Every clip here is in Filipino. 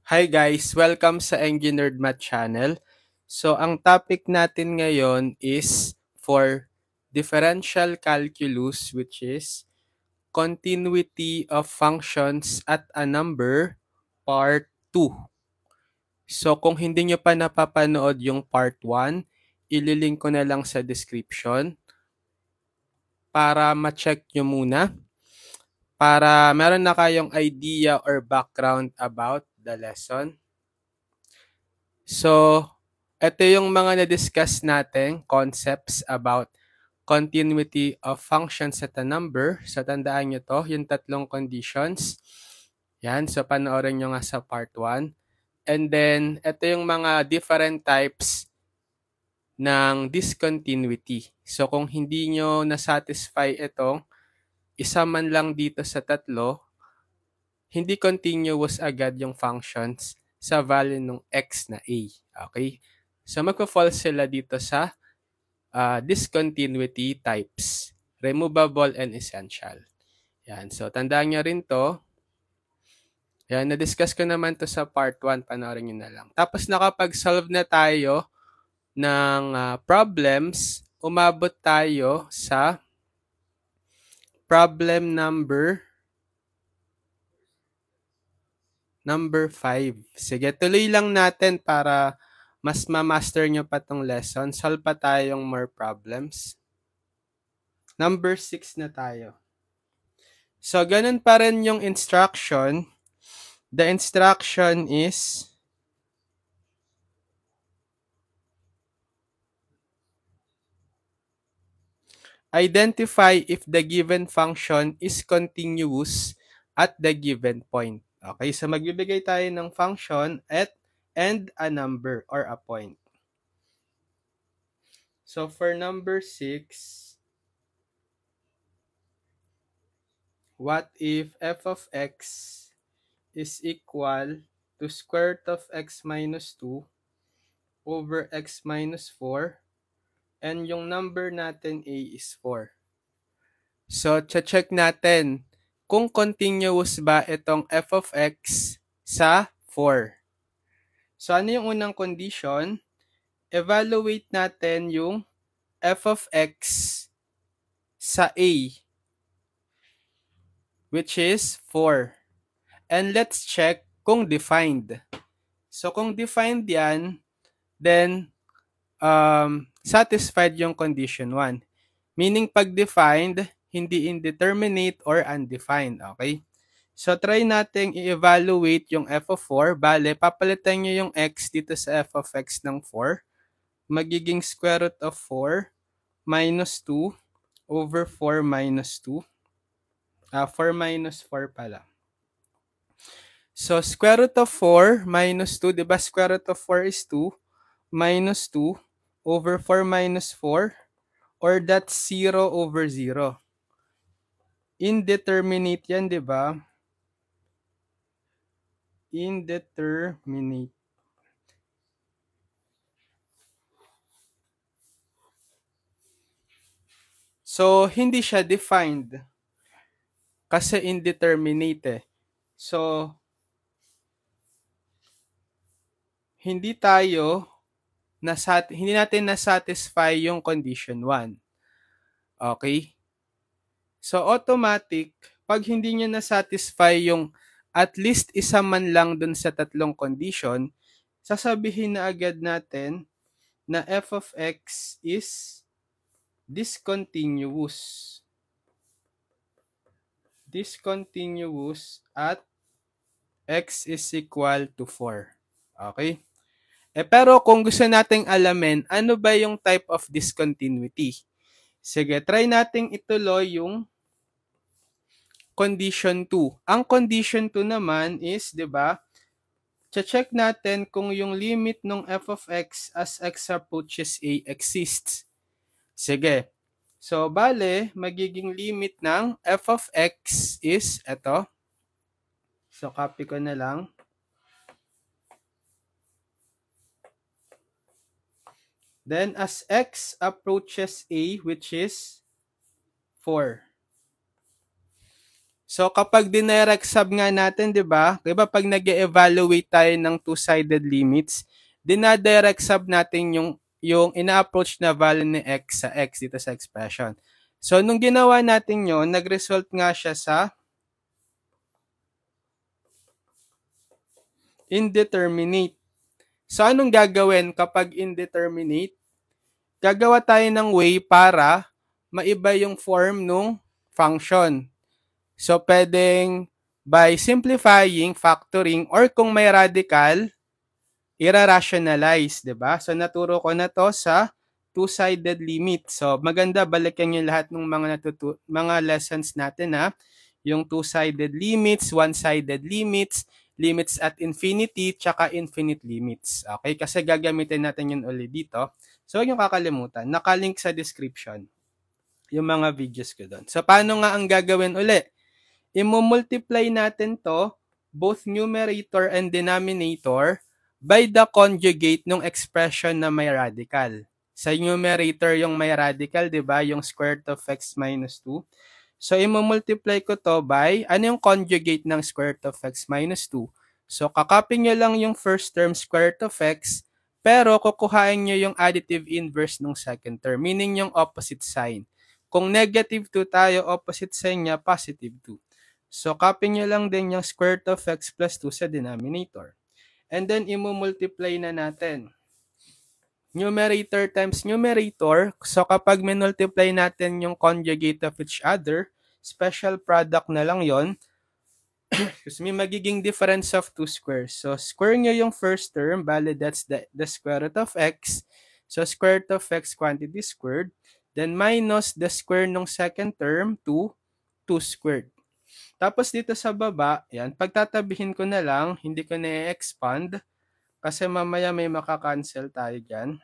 Hi guys! Welcome sa Engineered Math Channel. So, ang topic natin ngayon is for differential calculus, which is continuity of functions at a number, part 2. So, kung hindi nyo pa napapanood yung part 1, ililink ko na lang sa description para ma-check nyo muna, para meron na kayong idea or background about the lesson. So, ito yung mga na-discuss natin concepts about continuity of functions at a number. So, tandaan nyo to, yung tatlong conditions. Yan, so panoorin nyo nga sa part 1. And then, ito yung mga different types ng discontinuity. So, kung hindi nyo na-satisfy itong isa man lang dito sa tatlo, hindi continuous agad yung functions sa value ng x na a. Okay? So, magpa-false sila dito sa discontinuity types. Removable and essential. Yan. So, tandaan nyo rin to. Yan, na-discuss ko naman to sa part 1. Panoorin nyo na lang. Tapos, nakapag-solve na tayo ng problems. Umabot tayo sa problem number 5. Sige, tuloy lang natin para mas ma-master nyo pa tong lesson. Solve pa tayong more problems. Number 6 na tayo. So, ganun pa rin yung instruction. The instruction is identify if the given function is continuous at the given point. Okay, so magbibigay tayo ng function at and a number or a point. So, for number 6, what if f of x is equal to square root of x minus 2 over x minus 4 and yung number natin a is 4. So, check natin kung continuous ba itong f of x sa 4. So, ano yung unang condition? Evaluate natin yung f of x sa a, which is 4. And let's check kung defined. So, kung defined yan, then satisfied yung condition 1. Meaning, pag defined, hindi indeterminate or undefined. Okay? So, try nating i-evaluate yung f of 4. Bale, papalitan nyo yung x dito sa f of x ng 4. Magiging square root of 4 minus 2 over 4 minus 2. 4 minus 4 pala. So, square root of 4 minus 2, diba square root of 4 is 2, minus 2 over 4 minus 4, or that's 0 over 0. Indeterminate yan, diba? Indeterminate. So, hindi siya defined. Kasi indeterminate eh. So, hindi natin na-satisfy yung condition 1. Okay? So, automatic, pag hindi nyo na-satisfy yung at least isa man lang dun sa tatlong condition, sasabihin na agad natin na f of x is discontinuous. Discontinuous at x is equal to 4. Okay? Pero kung gusto nating alamin, ano ba yung type of discontinuity? Sige, try nating ituloy yung condition 2. Ang condition 2 naman is, di ba, check natin kung yung limit ng f of x as x approaches a exists. Sige. So, bale, magiging limit ng f of x is ito. So, copy ko na lang. Then, as x approaches a, which is 4. So kapag dinirect sub nga natin, 'di ba? Pag nag-evaluate tayo ng two-sided limits, dinadirect sub natin yung ina-approach na value ni x sa x dito sa expression. So nung ginawa natin 'yon, nag-result nga siya sa indeterminate. So anong gagawin kapag indeterminate? Gagawa tayo ng way para maiba yung form ng function. So, pwedeng by simplifying, factoring, or kung may radical, ira-rationalize, di ba? So, naturo ko na to sa two-sided limit. So, maganda, balikan yung lahat ng mga lessons natin, ha? Yung two-sided limits, one-sided limits, limits at infinity, tsaka infinite limits. Okay? Kasi gagamitin natin yun ulit dito. So, huwag nyo kakalimutan. Nakalink sa description yung mga videos ko doon. So, paano nga ang gagawin ulit? I-multiply natin to, both numerator and denominator, by the conjugate ng expression na may radical. Sa numerator yung may radical, di ba? Yung square root of x minus 2. So, i-multiply ko to by, ano yung conjugate ng square root of x minus 2? So, kakopy nyo lang yung first term square root of x, pero kukuhain nyo yung additive inverse ng second term, meaning yung opposite sign. Kung negative 2 tayo, opposite sign niya, positive 2. So, copy nyo lang din yung square root of x plus 2 sa denominator. And then, i-multiply na natin. Numerator times numerator. So, kapag minultiply natin yung conjugate of each other, special product na lang yon. Kasi may magiging difference of two squares. So, square nyo yung first term, bali that's the square root of x. So, square root of x quantity squared. Then, minus the square ng second term to 2 squared. Tapos dito sa baba, yan, pagtatabihin ko na lang, hindi ko na-expand kasi mamaya may makakancel tayo dyan.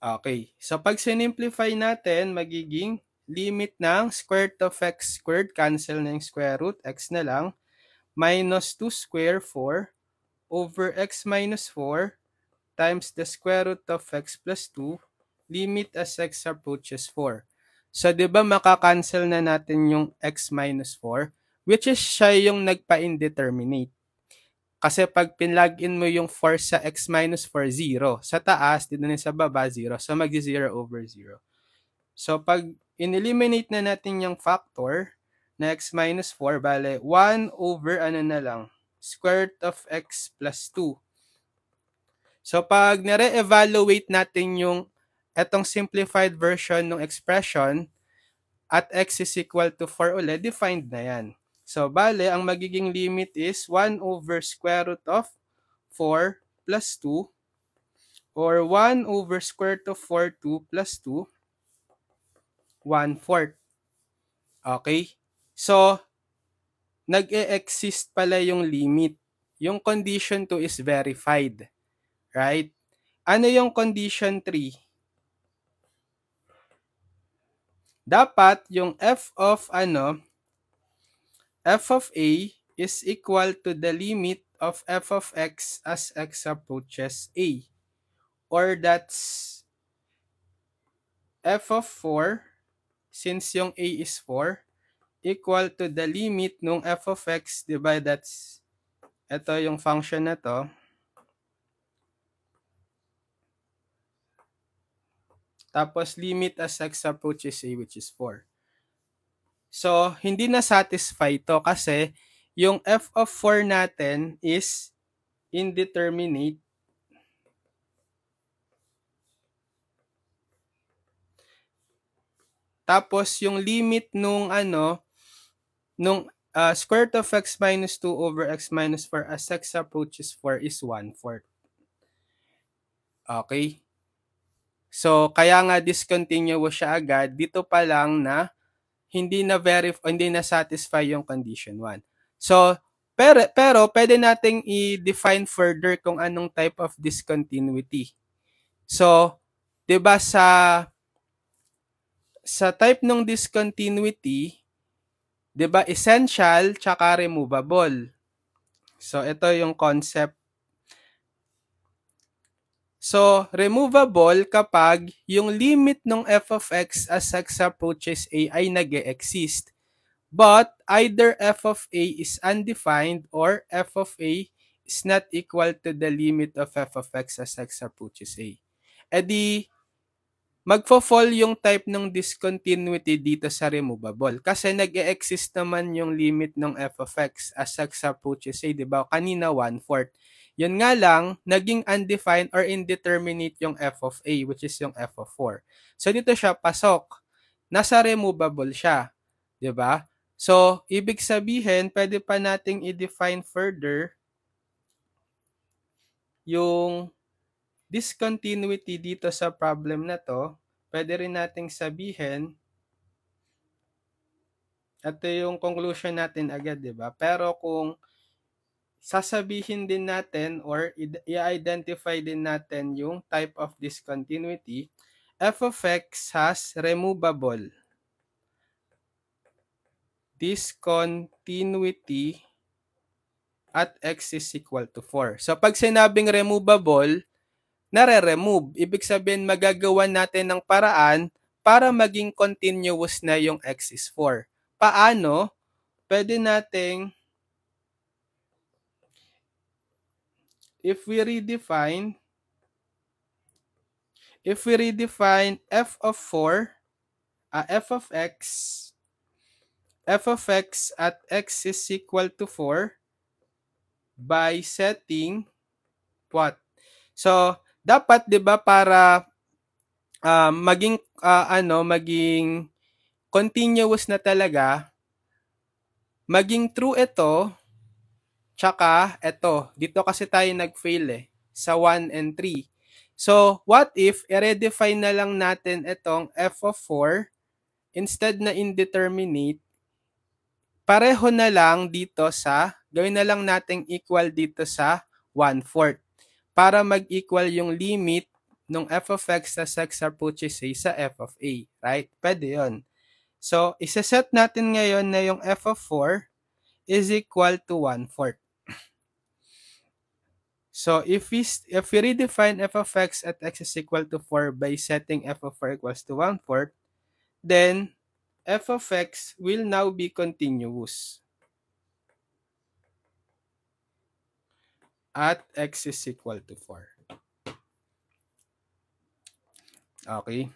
Okay, so pag sinimplify natin, magiging limit ng square root of x squared, cancel na yung square root, x na lang, minus 2 square 4 over x minus 4 times the square root of x plus 2, limit as x approaches 4. So, di ba makakancel na natin yung x minus 4, which is siya yung nagpa-indeterminate. Kasi pag pinlog-in mo yung 4 sa x minus 4, 0. Sa taas, dito na sa baba, 0. So, mag-0 over 0. So, pag in-eliminate na natin yung factor na x minus 4, bale, 1 over ano na lang, square root of x plus 2. So, pag nare-evaluate natin yung etong simplified version ng expression at x is equal to 4 ulit, defined na yan. So, bale, ang magiging limit is 1 over square root of 4 plus 2 or 1 over square root of 4, 2 plus 2, 1/4. Okay? So, nag-e-exist pala yung limit. Yung condition 2 is verified. Right? Ano yung condition 3? Dapat yung f of a is equal to the limit of f of x as x approaches a. Or that's f of 4, since yung a is 4, equal to the limit nung f of x, diba, that's, ito yung function na to, tapos limit as x approaches a, which is 4. So, hindi na satisfy to kasi yung f of 4 natin is indeterminate. Tapos, yung limit nung square root of x minus 2 over x minus 4 as x approaches 4 is 1/4. Okay? So, kaya nga discontinue siya agad. Dito pa lang na hindi na satisfy yung condition 1. So, pero pwede nating i-define further kung anong type of discontinuity. So, 'di ba sa type ng discontinuity, 'di ba essential tsaka removable. So, ito yung concept. So, removable kapag yung limit ng f of x as x approaches a ay nag-e-exist. But either f of a is undefined or f of a is not equal to the limit of f of x as x approaches a. E di, magfo-fall yung type ng discontinuity dito sa removable. Kasi nag-e-exist naman yung limit ng f of x as x approaches a, di ba? Kanina 1/4. Yun nga lang, naging undefined or indeterminate yung f of a, which is yung f of 4. So dito siya pasok. Nasa removable siya. Di ba? So, ibig sabihin, pwede pa nating i-define further yung discontinuity dito sa problem na to. Pwede rin nating sabihin, ito yung conclusion natin agad, di ba? Pero kung sasabihin din natin or i-identify din natin yung type of discontinuity, f of x has removable discontinuity at x is equal to 4. So, pag sinabing removable, nare-remove. Ibig sabihin, magagawa natin ng paraan para maging continuous na yung x is 4. Paano? Pwede nating, if we redefine f of 4, f of x at x is equal to 4 by setting what? So, dapat 'di ba para maging maging continuous na talaga, maging true ito, tsaka ito. Dito kasi tayo nag-fail sa 1 and 3. So, what if i-redefine na lang natin itong f of 4 instead na indeterminate, pareho na lang dito sa, gawin na lang nating equal dito sa 1/4 para mag-equal yung limit ng f of x sa x approaches a sa f of a. Right? Pwede yun. So, isa-set natin ngayon na yung f of 4 is equal to 1/4. So, if we redefine f of x at x is equal to 4 by setting f of 4 equals to 1/4, then f of x will now be continuous at x is equal to 4. Okay.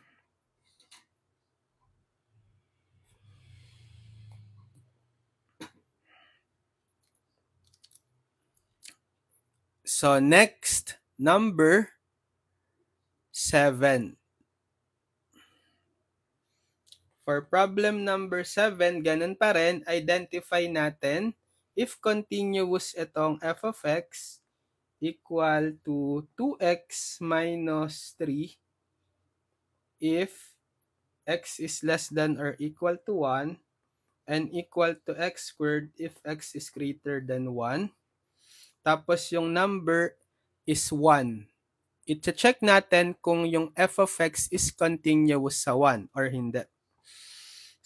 So, next, number 7. For problem number 7, ganun pa rin, identify natin if continuous itong f of x equal to 2x minus 3 if x is less than or equal to 1 and equal to x squared if x is greater than 1. Tapos yung number is 1. I-check natin kung yung f of x is continuous sa 1 or hindi.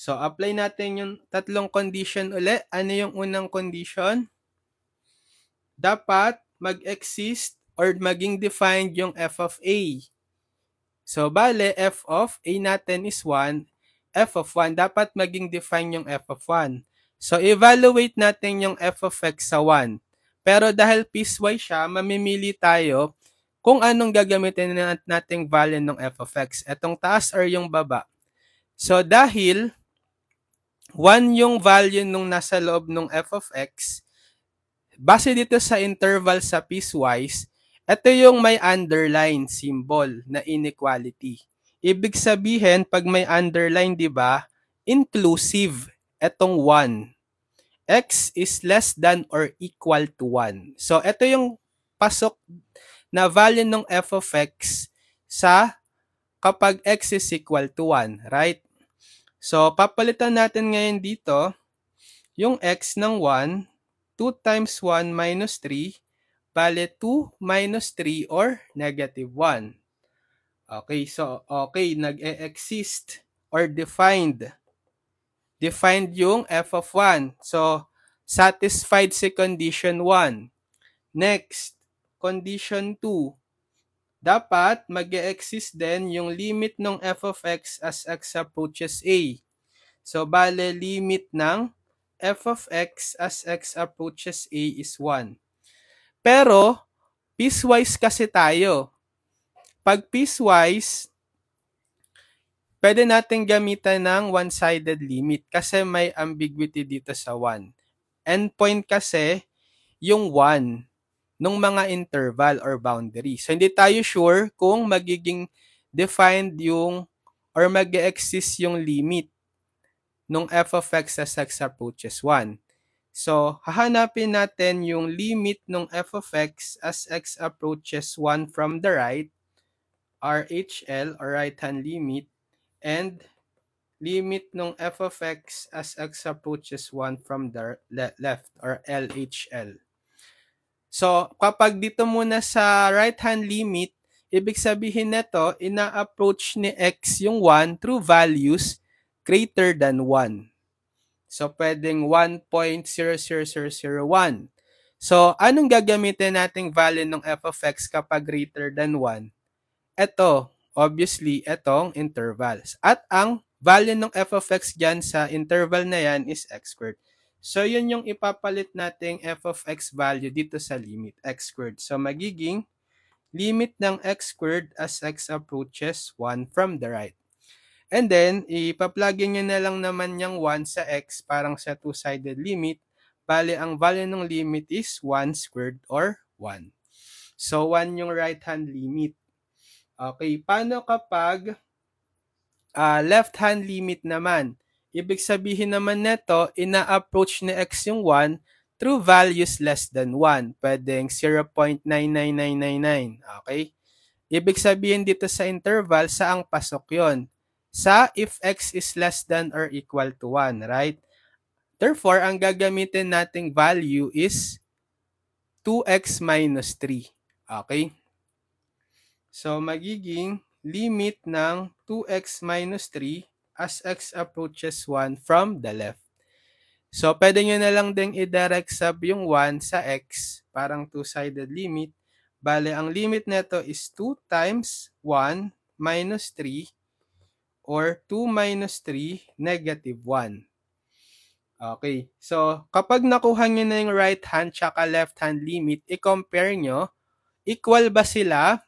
So, apply natin yung tatlong condition uli. Ano yung unang condition? Dapat mag-exist or maging defined yung f of a. So, bale, f of a natin is 1. F of 1, dapat maging defined yung f of 1. So, evaluate natin yung f of x sa 1. Pero dahil piecewise siya, mamimili tayo kung anong gagamitin nating value ng f of x. Etong taas or yung baba. So, dahil 1 yung value nung nasa loob ng f of x, base dito sa interval sa piecewise, ito yung may underline symbol na inequality. Ibig sabihin, pag may underline, di ba, inclusive etong 1. X is less than or equal to 1. So, ito yung pasok na value ng f of x sa kapag x is equal to 1, right? So, papalitan natin ngayon dito yung x ng 1, 2 times 1 minus 3, bale 2 minus 3 or negative 1. Okay, so, okay, nag-e-exist or defined yung f of 1. So, satisfied si condition 1. Next, condition 2. dapat mag-e-exist din yung limit ng f of x as x approaches a. So, bale, limit ng f of x as x approaches a is 1. Pero, piecewise kasi tayo. Pag piecewise, pwede natin gamitan ng one-sided limit kasi may ambiguity dito sa 1. Endpoint kasi yung 1 nung mga interval or boundary. So, hindi tayo sure kung magiging defined yung or mag-exist yung limit nung f of x as x approaches 1. So, hahanapin natin yung limit nung f of x as x approaches 1 from the right, RHL or right-hand limit, and limit nung f of x as x approaches 1 from the left or LHL. So, kapag dito muna sa right-hand limit, ibig sabihin nito, ina-approach ni x yung 1 through values greater than 1. So, pwedeng 1.00001. So, anong gagamitin nating value ng f of x kapag greater than 1? Ito, obviously, itong intervals. At ang value ng f of x dyan sa interval na yan is x squared. So, yun yung ipapalit nating f of x value dito sa limit, x squared. So, magiging limit ng x squared as x approaches 1 from the right. And then, ipa-plugin nyo na lang naman yung 1 sa x parang sa two-sided limit. Bale, ang value ng limit is 1 squared or 1. So, 1 yung right-hand limit. Okay, paano kapag left-hand limit naman? Ibig sabihin naman neto, ina-approach ni x yung 1 through values less than 1. Pwedeng 0.99999. Okay? Ibig sabihin dito sa interval, saang pasok yon? Sa if x is less than or equal to 1, right? Therefore, ang gagamitin nating value is 2x minus 3. Okay? So, magiging limit ng 2x minus 3 as x approaches 1 from the left. So, pwede nyo na lang din i-direct sub yung 1 sa x, parang two-sided limit. Bale, ang limit neto is 2 times 1 minus 3 or 2 minus 3, negative 1. Okay. So, kapag nakuha nyo na yung right hand tsaka left hand limit, i-compare nyo, equal ba sila?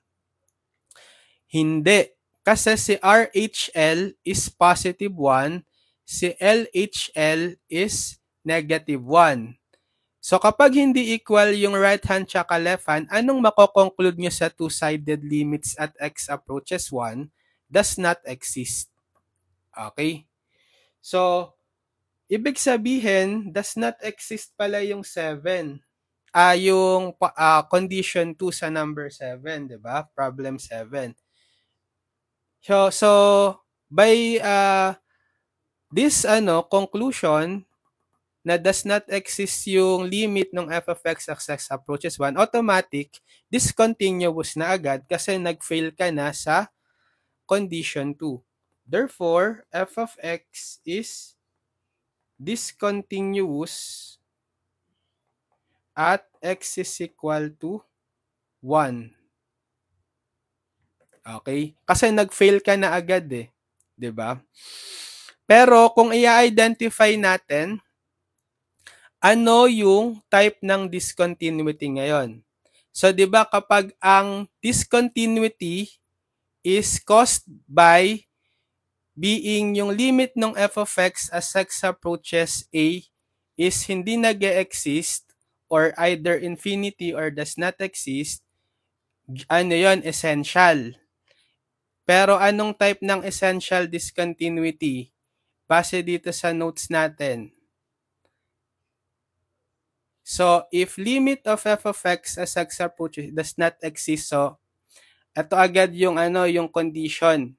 Hindi. Kasi si RHL is positive 1, si LHL is negative 1. So, kapag hindi equal yung right hand tsaka left hand, anong makoconclude nyo sa two-sided limits at x approaches 1 does not exist? Okay? So, ibig sabihin, does not exist pala yung 7. Yung condition 2 sa number 7, di ba? Problem 7. So by this conclusion na does not exist yung limit ng f of x as x approaches 1, automatic, discontinuous na agad kasi nag-fail ka na sa condition 2. Therefore, f of x is discontinuous at x is equal to 1. Okay? Kasi nag-fail ka na agad eh. 'Di ba? Pero kung i-identify natin, ano yung type ng discontinuity ngayon? So, 'di ba kapag ang discontinuity is caused by being yung limit ng f of x as x approaches a is hindi nag-exist or either infinity or does not exist, ano yon, essential. Pero anong type ng essential discontinuity? Base dito sa notes natin. So, if limit of f of x as x approaches does not exist, so ito agad yung yung condition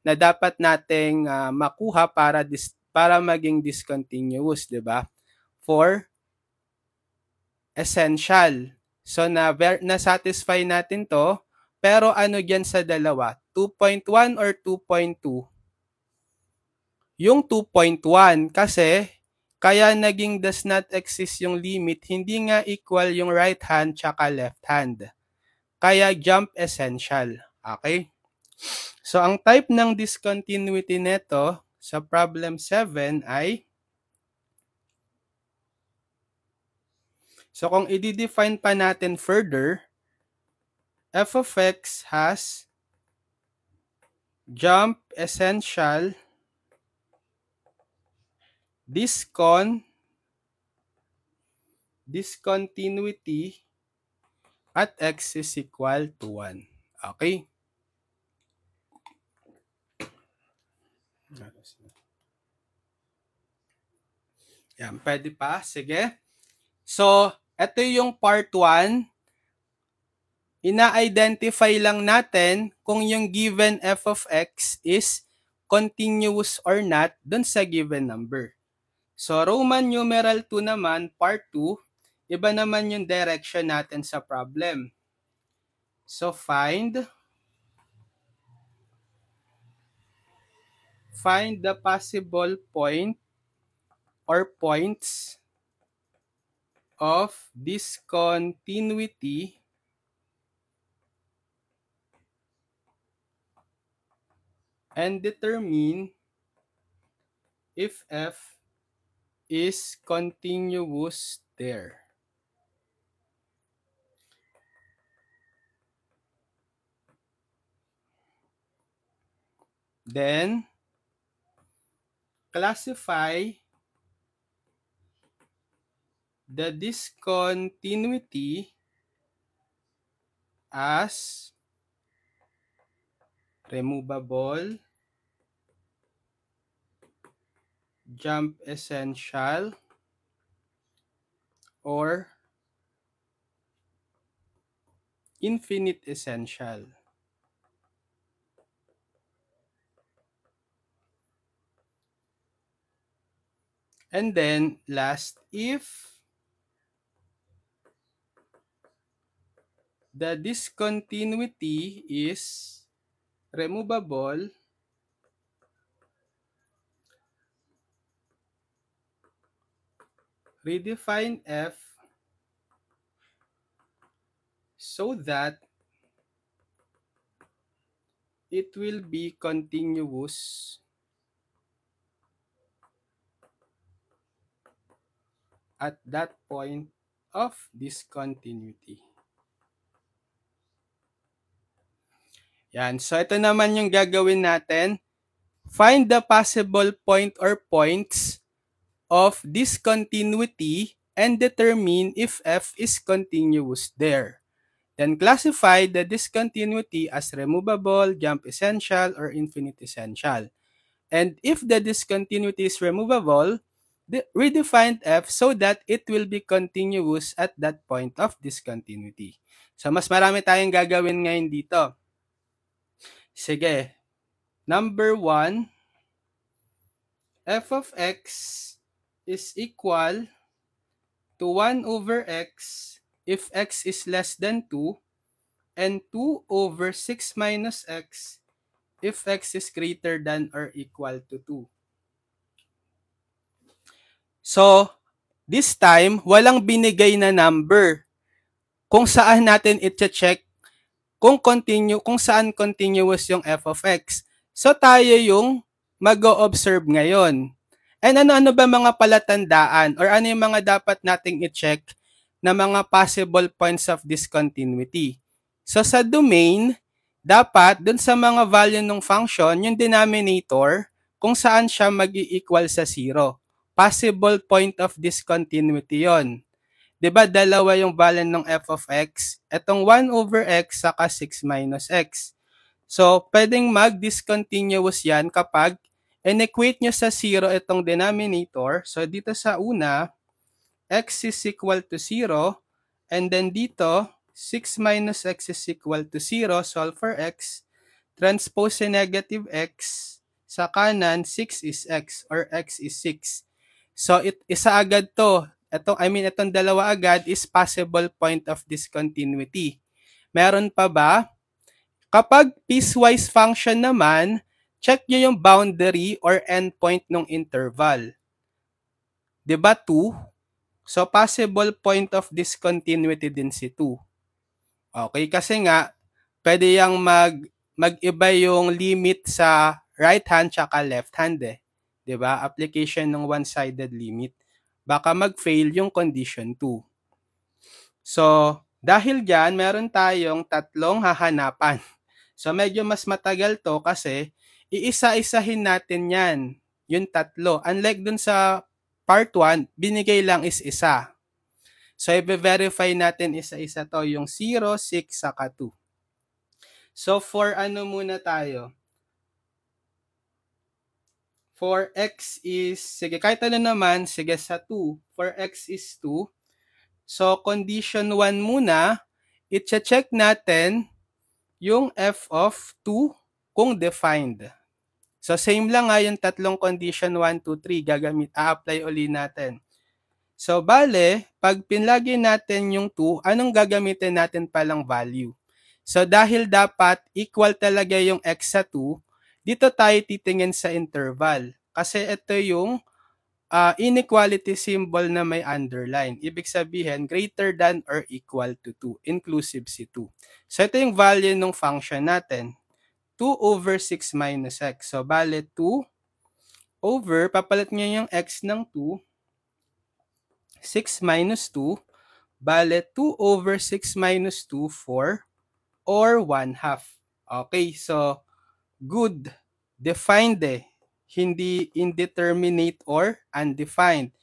na dapat nating makuha para maging discontinuous, 'di ba? For essential. So na-satisfy natin 'to, pero ano diyan sa dalawa? 2.1 or 2.2? Yung 2.1 kasi kaya naging does not exist yung limit, hindi nga equal yung right hand tsaka left hand. kaya jump essential. Okay? So, ang type ng discontinuity nito sa problem 7 ay, so kung i-define pa natin further, f of x has jump essential discontinuity at x is equal to 1. Okay? Yan, pwede pa. Sige. So, ito yung part 1. Ina-identify lang natin kung yung given f of x is continuous or not dun sa given number. So, Roman numeral 2 naman, part 2, iba naman yung direction natin sa problem. So, find the possible point or points of discontinuity and determine if f is continuous there. Then, classify the discontinuity as removable, jump essential, or infinite essential. And then, last, if the discontinuity is removable, redefine f so that it will be continuous at that point of discontinuity. Yan. So, ito naman yung gagawin natin. Find the possible point or points of discontinuity and determine if f is continuous there. Then classify the discontinuity as removable, jump essential, or infinite essential. And if the discontinuity is removable, redefine f so that it will be continuous at that point of discontinuity. So, mas marami tayong gagawin ngayon dito. Sige. Number 1, f of x is equal to 1 over x if x is less than 2 and 2 over 6 minus x if x is greater than or equal to 2. So, this time, walang binigay na number kung saan natin i-check kung saan continuous yung f of x. So, tayo yung mag-o-observe ngayon. And ano ba mga palatandaan or ano yung mga dapat nating i-check na mga possible points of discontinuity? So, sa domain, dapat dun sa mga value ng function, yung denominator, kung saan siya mag-i-equal sa 0. Possible point of discontinuity yon. Diba, dalawa yung value ng f of x? Itong 1 over x saka 6 minus x. So, pwedeng mag-discontinuous yan kapag in-equate nyo sa 0 itong denominator. So, dito sa una, x is equal to 0. And then dito, 6 minus x is equal to 0. Solve for x. Transpose sa negative x. Sa kanan, 6 is x or x is 6. So, isa agad to. Itong dalawa agad is possible point of discontinuity. Meron pa ba? Kapag piecewise function naman, check nyo yung boundary or endpoint ng interval. Diba 2? So, possible point of discontinuity din si 2. Okay, kasi nga, pwede yang mag-iba yung limit sa right hand tsaka left hand eh. 'Di ba? Application ng one-sided limit. Baka mag-fail yung condition 2. So, dahil diyan, meron tayong tatlong hahanapan. So, medyo mas matagal to kasi iisa-isahin natin yan, yung tatlo. Unlike dun sa part 1, binigay lang is isa. So, i-verify natin isa-isa to, yung 0, 6, saka 2. So, for ano muna tayo? For x is, sige, kahit ano naman, sige sa 2. For x is 2. So, condition 1 muna, i-check natin yung f of 2 kung defined. So, same lang nga yung tatlong condition 1, 2, 3, a-apply uli natin. So, bale, pag pinlagay natin yung 2, anong gagamitin natin palang value? So, dahil dapat equal talaga yung x sa 2, dito tayo titingin sa interval. Kasi ito yung inequality symbol na may underline. Ibig sabihin, greater than or equal to 2, inclusive si 2. So, ito yung value ng function natin. 2 over 6 minus x. So, bale 2 over, papalit niya yung x ng 2, 6 minus 2, bale 2 over 6 minus 2, 4, or 1 half. Okay, so, good. Defined eh. Hindi indeterminate or undefined.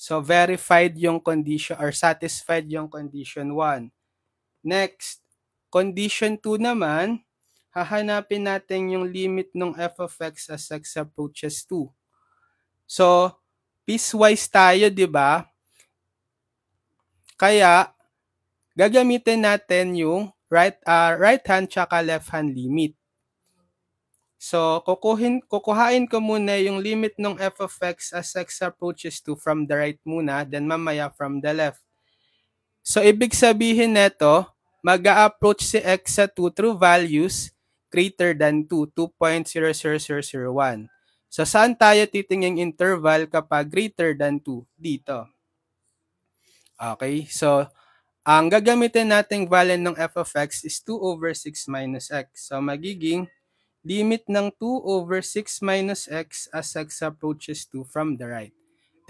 So, verified yung condition or satisfied yung condition 1. Next, condition 2 naman, hahanapin natin yung limit ng f of x as x approaches 2. So, piecewise tayo, di ba? Kaya, gagamitin natin yung right hand tsaka left hand limit. So, kukuhain ko muna yung limit ng f of x as x approaches 2 from the right muna, then mamaya from the left. So, ibig sabihin neto, mag-a-approach si x sa 2 through values greater than 2, 2.00001. So, saan tayo titingin interval kapag greater than 2? Dito. Okay, so, ang gagamitin nating value ng f of x is 2 over 6 minus x. So, magiging limit ng 2 over 6 minus x as x approaches 2 from the right.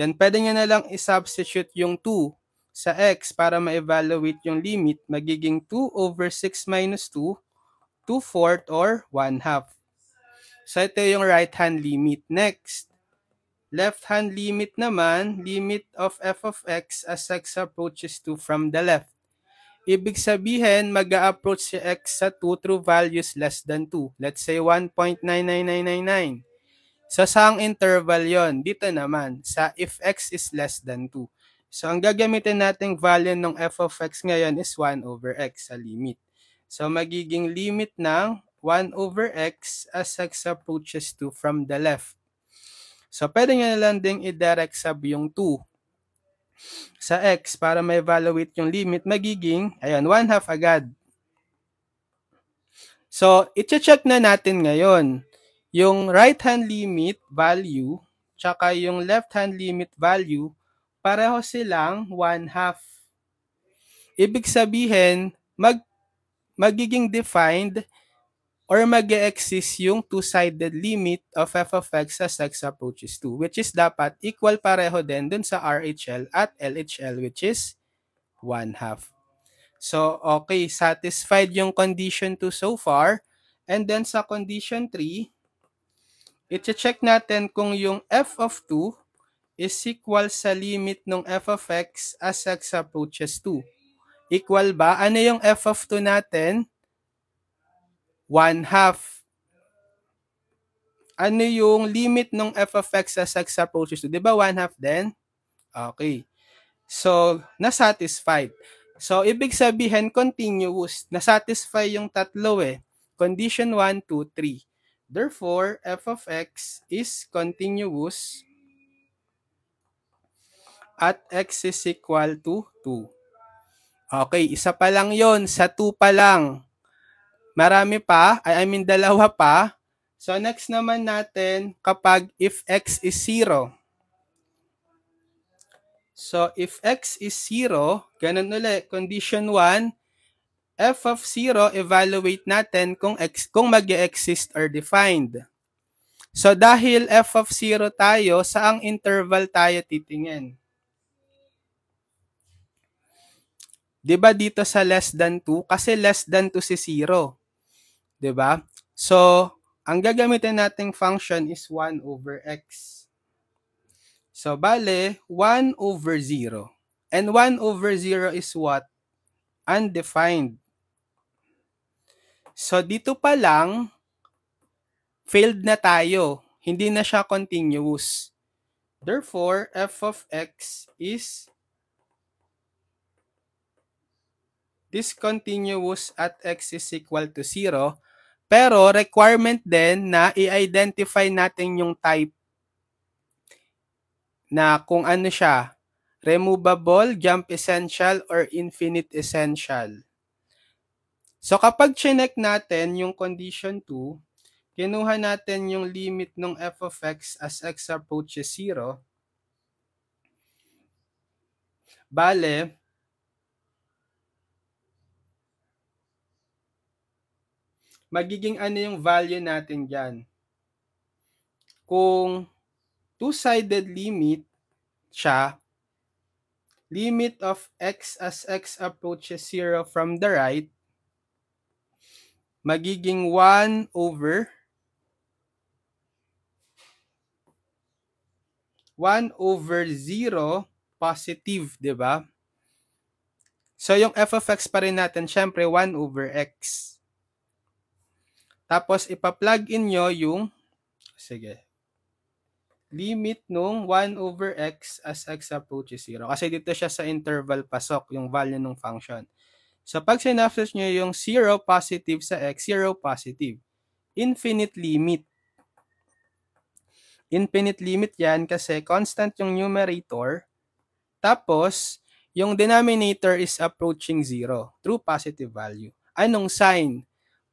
Then, pwede nyo na lang i-substitute yung 2 sa x para ma-evaluate yung limit. Magiging 2 over 6 minus 2, 2/4 or 1 half. So, ito yung right hand limit. Next, left hand limit naman, limit of f of x as x approaches 2 from the left. Ibig sabihin, mag-a-approach si x sa 2 through values less than 2. Let's say 1.99999. So, saang interval yon? Dito naman, sa if x is less than 2. So, ang gagamitin nating value ng f of x ngayon is 1 over x sa limit. So, magiging limit ng 1 over x as x approaches 2 from the left. So, pwede nyo na lang ding i-direct sub yung 2 sa x para ma-evaluate yung limit. Magiging, ayan, 1 half agad. So, i-check na natin ngayon yung right hand limit value tsaka yung left hand limit value, pareho silang 1 half. Ibig sabihin, magiging defined or mag-e-exist yung two-sided limit of f of x as x approaches 2, which is dapat equal pareho din dun sa RHL at LHL, which is 1 half. So, okay, satisfied yung condition 2 so far. And then sa condition 3, i-check natin kung yung f of 2 is equal sa limit ng f of x as x approaches 2. Equal ba? Ano yung f of 2 natin? 1 half. Ano yung limit ng f of x as x approaches 2? Diba 1 half din? Okay. So, nasatisfied. So, ibig sabihin, continuous. Nasatisfy yung tatlo eh. Condition 1, 2, 3. Therefore, f of x is continuous at x is equal to 2. Okay, isa pa lang yon, sa 2 pa lang. Marami pa, dalawa pa. So, next naman natin, kapag if x is 0. So, if x is 0, ganun ulit, condition 1, f of 0, evaluate natin kung mag-exist or defined. So, dahil f of 0 tayo, saang interval tayo titingin? Diba dito sa less than 2? Kasi less than 2 si 0. Diba? So, ang gagamitin nating function is 1 over x. So, bale, 1 over 0. And 1 over 0 is what? Undefined. So, dito pa lang, failed na tayo. Hindi na siya continuous. Therefore, f of x is discontinuous at x is equal to 0. Pero, requirement din na i-identify natin yung type na kung ano siya, removable, jump essential, or infinite essential. So, kapag chinek natin yung condition 2, kinuha natin yung limit ng f of x as x approaches 0. Bale, magiging ano yung value natin dyan? Kung two-sided limit siya, limit of x as x approaches 0 from the right, magiging 1 over 0 positive, di ba? So, yung f of x pa rin natin, syempre 1 over x. Tapos, ipa-plug in nyo yung, sige, limit nung 1 over x as x approaches 0. Kasi dito siya sa interval pasok, yung value ng function. So, pag sinafsos nyo yung 0 positive sa x, 0 positive. Infinite limit. Infinite limit yan kasi constant yung numerator. Tapos, yung denominator is approaching 0 through positive value. Anong sign?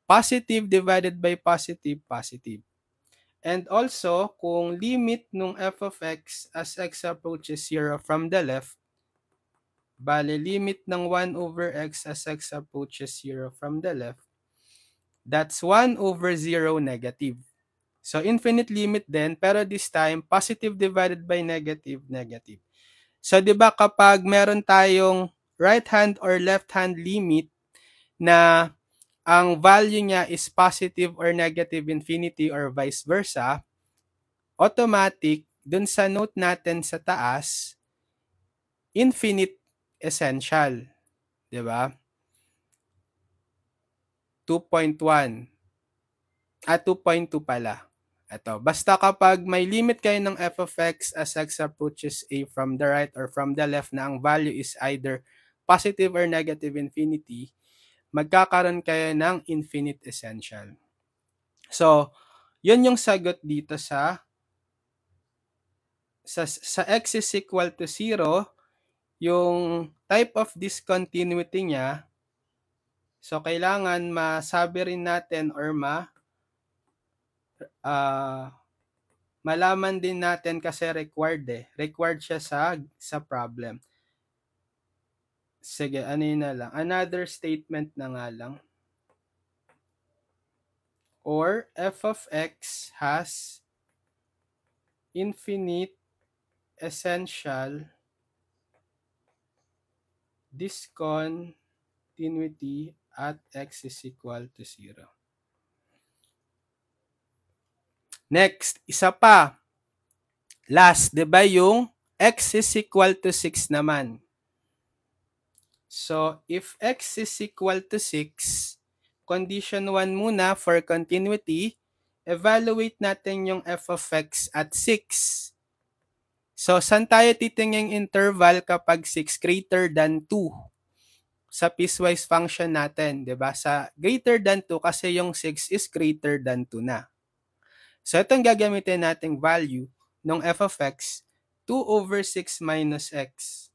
Positive divided by positive, positive. And also, kung limit nung f of x as x approaches 0 from the left, bale limit ng 1 over x as x approaches 0 from the left, that's 1 over 0 negative. So, infinite limit din, pero this time, positive divided by negative, negative. So, di ba kapag meron tayong right hand or left hand limit na ang value niya is positive or negative infinity or vice versa, automatic, dun sa note natin sa taas, infinite essential. Di ba? 2.1. 2.2 pala. Ito, basta kapag may limit kayo ng f of x as x approaches a from the right or from the left na ang value is either positive or negative infinity, magkakaroon kayo ng infinite essential. So, yun yung sagot dito sa x is equal to 0, yung type of discontinuity niya, so kailangan masabi rin natin or malaman din natin kasi required Required siya sa problem. Sige, ano yun na lang. Another statement na nga lang. Or f of x has infinite essential discontinuity at x is equal to 0. Next, isa pa. Last, di ba yung x is equal to 6 naman. So, if x is equal to 6, condition 1 muna for continuity, evaluate natin yung f of x at 6. So, saan tayo titingin interval kapag 6 greater than 2? Sa piecewise function natin, di ba? Sa greater than 2 kasi yung 6 is greater than 2 na. So, itong gagamitin nating value ng f of x, 2 over 6 minus x.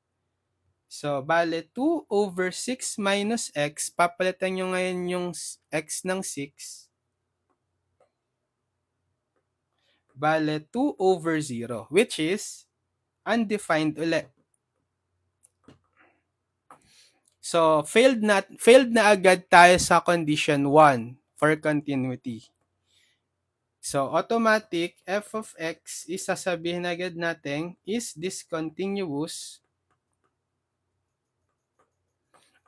So, bale, 2 over 6 minus x, papalitan nyo ngayon yung x ng 6. Bale, 2 over 0, which is undefined ulit. So, failed na agad tayo sa condition 1 for continuity. So, automatic f of x is sasabihin agad natin is discontinuous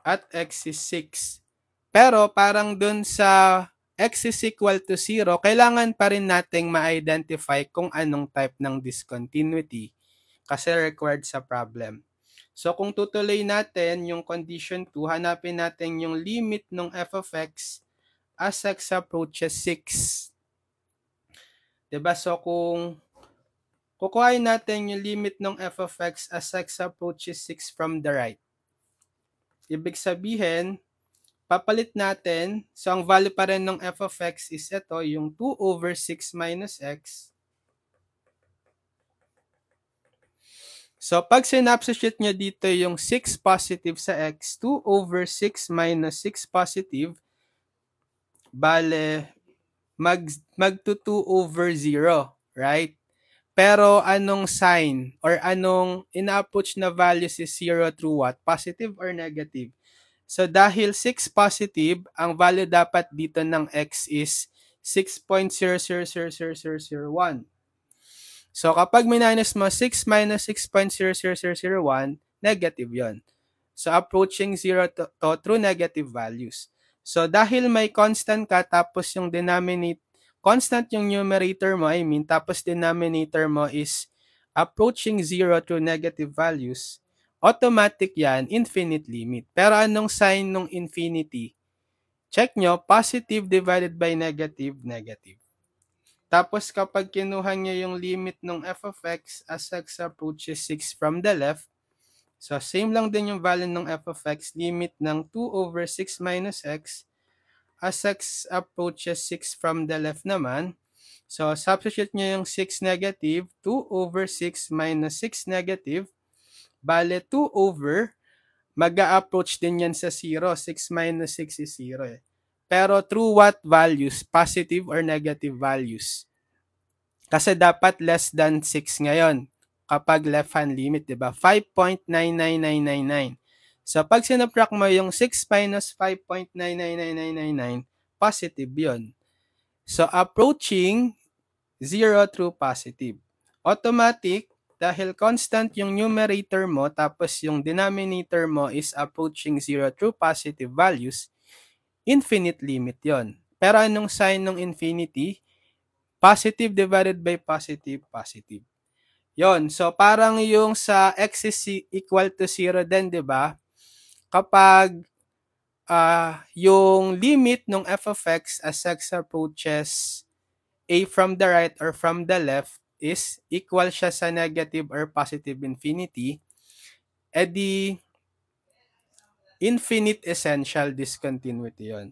at x is 6. Pero parang dun sa x is equal to 0, kailangan pa rin nating ma-identify kung anong type ng discontinuity kasi required sa problem. So, kung tutuloy natin yung condition 2, hanapin natin yung limit ng f of x as x approaches 6. Diba? So, kung kukuhain natin yung limit ng f of x as x approaches 6 from the right, ibig sabihin, papalit natin, so ang value pa rin ng f of x is ito, yung 2 over 6 minus x. So, pag sinubstitute nyo dito yung 6 positive sa x, 2 over 6 minus 6 positive, bale, mag-2 over 0, right? Pero anong sign or anong ina-approach na values is 0 through what? Positive or negative? So, dahil 6 positive, ang value dapat dito ng x is 6.000001. So, kapag minus mo 6 minus 6.0001, negative yon. So, approaching 0 to through negative values. So, dahil may constant ka, tapos yung constant yung numerator mo, tapos denominator mo is approaching 0 through negative values, automatic yan, infinite limit. Pero anong sign ng infinity? Check nyo, positive divided by negative, negative. Tapos kapag kinuha nyo yung limit ng f of x as x approaches 6 from the left, so same lang din yung value ng f of x, limit ng 2 over 6 minus x as x approaches 6 from the left naman. So substitute nyo yung 6 negative, 2 over 6 minus 6 negative, bale 2 over, mag-a-approach din yan sa 0, 6 minus 6 is 0 eh. Pero through what values? Positive or negative values? Kasi dapat less than 6 ngayon kapag left hand limit, diba? 5.99999. So, pag sinubtract mo yung 6 minus 5.99999, positive yon. So, approaching 0 through positive. Automatic, dahil constant yung numerator mo, tapos yung denominator mo is approaching 0 through positive values, infinite limit yon. Pero anong sign ng infinity? Positive divided by positive, positive. Yon. So, parang yung sa x is equal to 0 din, di ba? Kapag yung limit ng f of x as x approaches a from the right or from the left is equal siya sa negative or positive infinity, edi infinite essential discontinuity yon.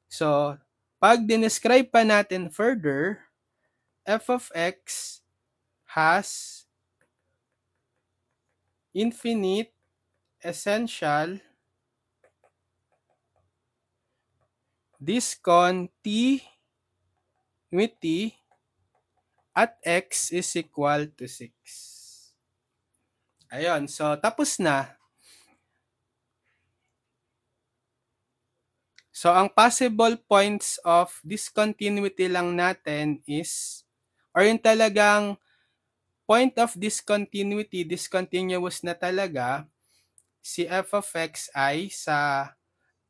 So, pag dinescribe pa natin further, f of x has infinite essential discontinuity at x is equal to 6. Ayun, so tapos na. So, ang possible points of discontinuity lang natin is, or yung talagang point of discontinuity, discontinuous na talaga, si f of x ay sa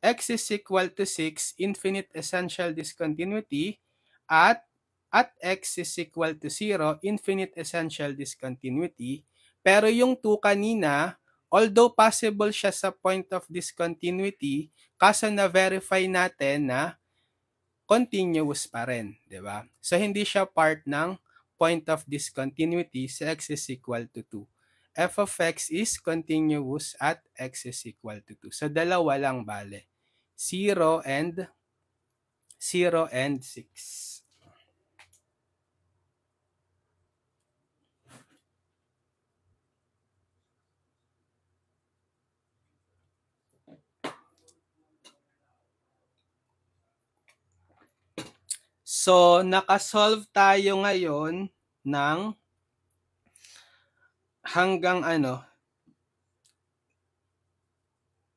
x is equal to 6, infinite essential discontinuity, at x is equal to 0, infinite essential discontinuity. Pero yung 2 kanina, although possible siya sa point of discontinuity, kaso na-verify natin na continuous pa rin, di ba? So, hindi siya part ng point of discontinuity sa x is equal to 2. F of x is continuous at x is equal to 2. So, dalawa lang bale. 0 and 6. So, nakasolve tayo ngayon ng hanggang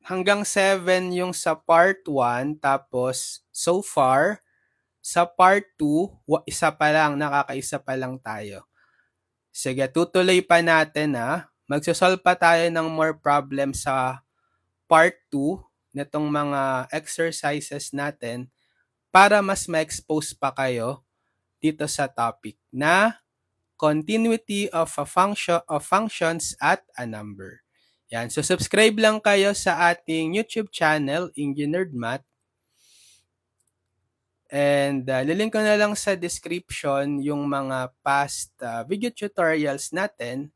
hanggang 7 yung sa part 1, tapos so far, sa part 2, isa pa lang, nakakaisa pa lang tayo. Sige, tutuloy pa natin ha. Magsosolve pa tayo ng more problems sa part 2 nitong mga exercises natin para mas ma-expose pa kayo dito sa topic na continuity of a function of functions at a number. Yan. So subscribe lang kayo sa ating YouTube channel, Engineered Math. And lilink ko na lang sa description yung mga past video tutorials natin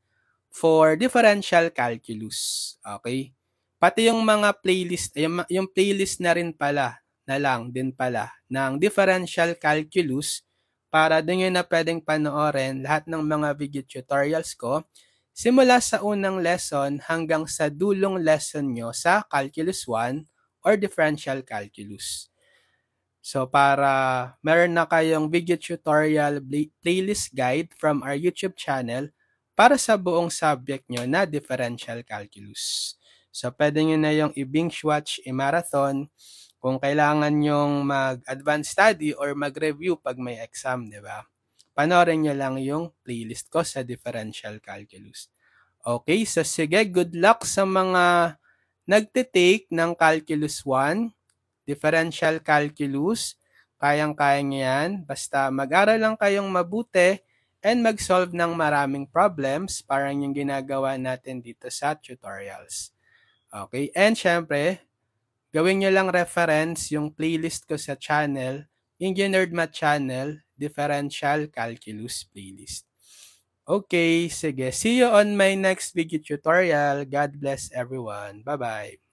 for differential calculus. Okay? Pati yung mga playlist, yung playlist na rin pala, na lang din pala, ng differential calculus para doon yun na pwedeng panoorin lahat ng mga video tutorials ko simula sa unang lesson hanggang sa dulong lesson nyo sa Calculus 1 or Differential Calculus. So para meron na kayong video tutorial playlist guide from our YouTube channel para sa buong subject nyo na differential calculus. So pwede nyo na yung i-binge watch, i-marathon kung kailangan nyong mag-advanced study or mag-review pag may exam, di ba? Panoorin nyo lang yung playlist ko sa differential calculus. Okay, so sige, good luck sa mga nagtitake ng Calculus 1, differential calculus, kayang-kaya nyo yan. Basta mag-aral lang kayong mabuti and mag-solve ng maraming problems parang yung ginagawa natin dito sa tutorials. Okay, and syempre, gawin nyo lang reference yung playlist ko sa channel, Engineered Math Channel, Differential Calculus Playlist. Okay, sige. See you on my next video tutorial. God bless everyone. Bye-bye.